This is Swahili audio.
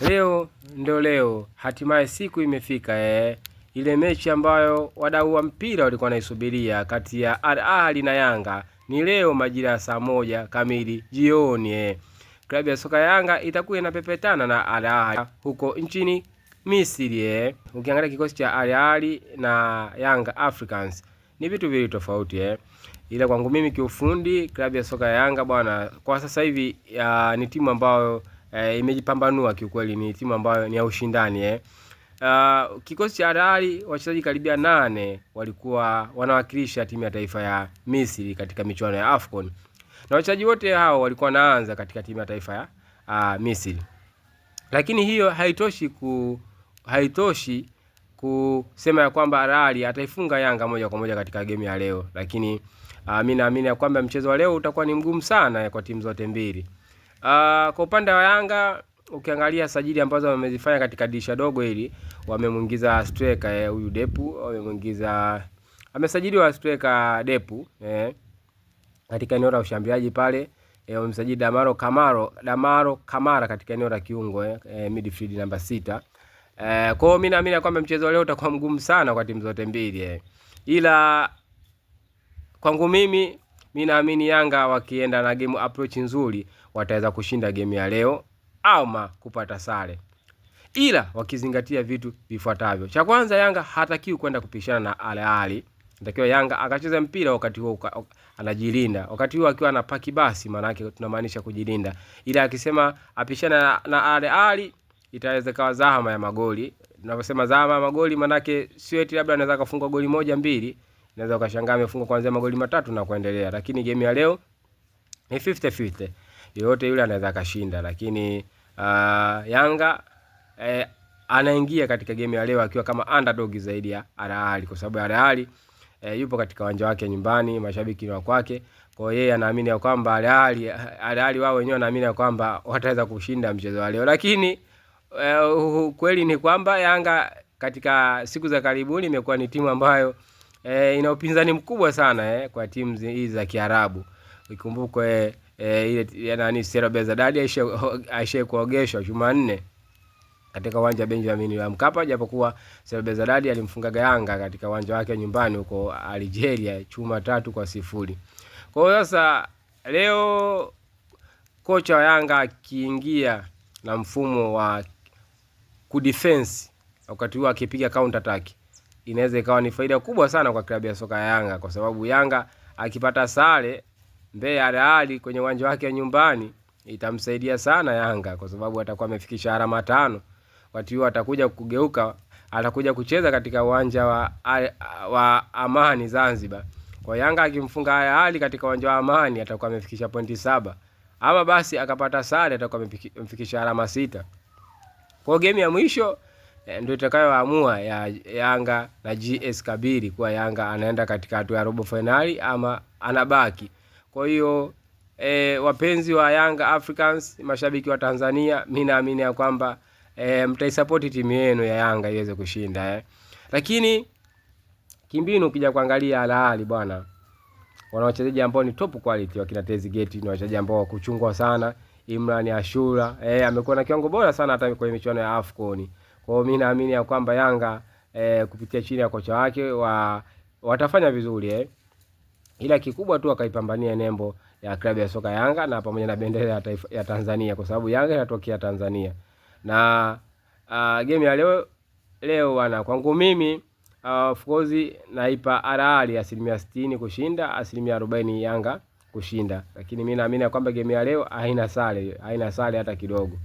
Leo hatimaye siku imefika ile mechi ambayo wadau wa mpira walikuwa naisubiria kati ya Al Ahly na Yanga ni leo majira ya saa 1 kamili jioni. Klabu ya soka Yanga itakuwa inapepetana na Al Ahly huko nchini Misri. Ukiangalia kikosi cha Al Ahly na Yanga Africans ni vitu vile tofauti Ila kwangu mimi kiufundi, klabu ya soka ya Yanga bwana kwa sasa hivi ni timu ambayo imejipambanua kiukweli, ni timu ambayo ni ya ushindani Kikosi cha Al Ahly wachezaji karibia 8 walikuwa wanawakilisha timu ya taifa ya Misri katika michuano ya AFCON. Na wachezaji wote hao walikuwa wanaanza katika timu ya taifa ya Misri. Lakini hiyo haitoshi kusema ya kwamba Al Ahly ataifunga Yanga moja kwa moja katika game ya leo. Lakini mimi naamini ya kwamba mchezo wa leo utakuwa ni mgumu sana kwa timu zote mbili. Kwa upande wa Yanga ukiangalia sajili ambazo wamezifanya katika dirisha dogo hili, wamemuingiza striker huyu Depu, amesajiliwa striker Depu katika eneo la ushambuliaji pale, wamesajili Damaro Kamara katika eneo la kiungo midfield namba 6. Kwa hiyo mimi naamini kwamba mchezo leo utakuwa mgumu sana kwa timu zote mbili ila kwangu mimi naamini Yanga wakienda na game approach nzuri wataweza kushinda game ya leo ama kupata sare, ila wakizingatia vitu vifuatavyo. Cha kwanza, Yanga hatakiwi kwenda kupishana na Al Ahly. Natakiwa Yanga akacheza mpira wakati huo anajilinda. Wakati huo akiwa anapaki basi, maana yake tunamaanisha kujilinda. Ila akisema apishana na Al Ahly itaweza kawa zahama ya magoli. Tunaposema zahama ya magoli maana yake sio eti labda anaweza kufunga goli 1-2, inaweza ukashangaa amefunga kuanzia magoli 3 na kuendelea. Lakini game ya leo ni 50-50. Yote yule anaweza kashinda, lakini Yanga anaingia katika game ya leo akiwa kama underdog zaidi ya Al Ahly, kwa sababu Al Ahly yupo katika uwanja wake nyumbani, mashabiki ni wa kwake. Kwa hiyo yeye anaamini ya kwamba Al Ahly wao wenyewe wanaamini ya kwamba wataweza kushinda mchezo wa leo. Lakini kweli ni kwamba Yanga katika siku za karibuni imekuwa ni timu ambayo ina upinzani mkubwa sana kwa timu hizi za Kiarabu. Ikumbukwe ile Sero Bezadadi aishe kuogeshwa Jumanne katika uwanja wa Benjamin Mkapa, japokuwa Sero Bezadadi alimfunga Yanga katika uwanja wake nyumbani huko Algeria chuma 3-0. Kwa hiyo sasa leo kocha wa Yanga akiingia na mfumo wa kudefense wakati huo akipiga counter attack, inaweza ikawa ni faida kubwa sana kwa klabu ya soka ya Yanga, kwa sababu Yanga akipata sare mbele ya Al Ahly kwenye uwanja wake nyumbani itamsaidia sana Yanga, kwa sababu atakuwa amefikisha alama 5. Wakati huo atakuja kucheza katika uwanja wa Amani Zanzibar. Kwa Yanga akimfunga Al Ahly katika uwanja wa Amani atakuwa amefikisha pointi 7. Ama basi akapata sare atakuwa amefikisha alama 6. Kwa game ya mwisho ndio itakayoamua ya Yanga na GS Kabiri kuwa Yanga anaenda katika hatua ya robo finali ama anabaki. Kwa hiyo wapenzi wa Yanga Africans, mashabiki wa Tanzania, mimi naamini ya kwamba mtaisupport timu yenu ya Yanga iweze kushinda Lakini kimbinu ukija kuangalia Al Ahly bwana, wana wachezaji ambao ni top quality, wakina Tezigeti ni wachezaji ambao wakuchungwa sana. Imran Ashura amekuwa na kiwango bora sana hata kwenye michuano ya AFCON. Kwa hiyo mimi naamini ya kwamba Yanga kupitia chini ya kocha wake watafanya vizuri ila kikubwa tu akaipambania nembo ya klabu ya soka Yanga na pamoja na bendera ya taifa ya Tanzania, kwa sababu Yanga inatokea Tanzania. Na game ya leo bwana, kwangu mimi of course naipa Al Ahly 60% kushinda, 40% Yanga kushinda. Lakini mimi naamini kwamba game ya leo haina sare hata kidogo.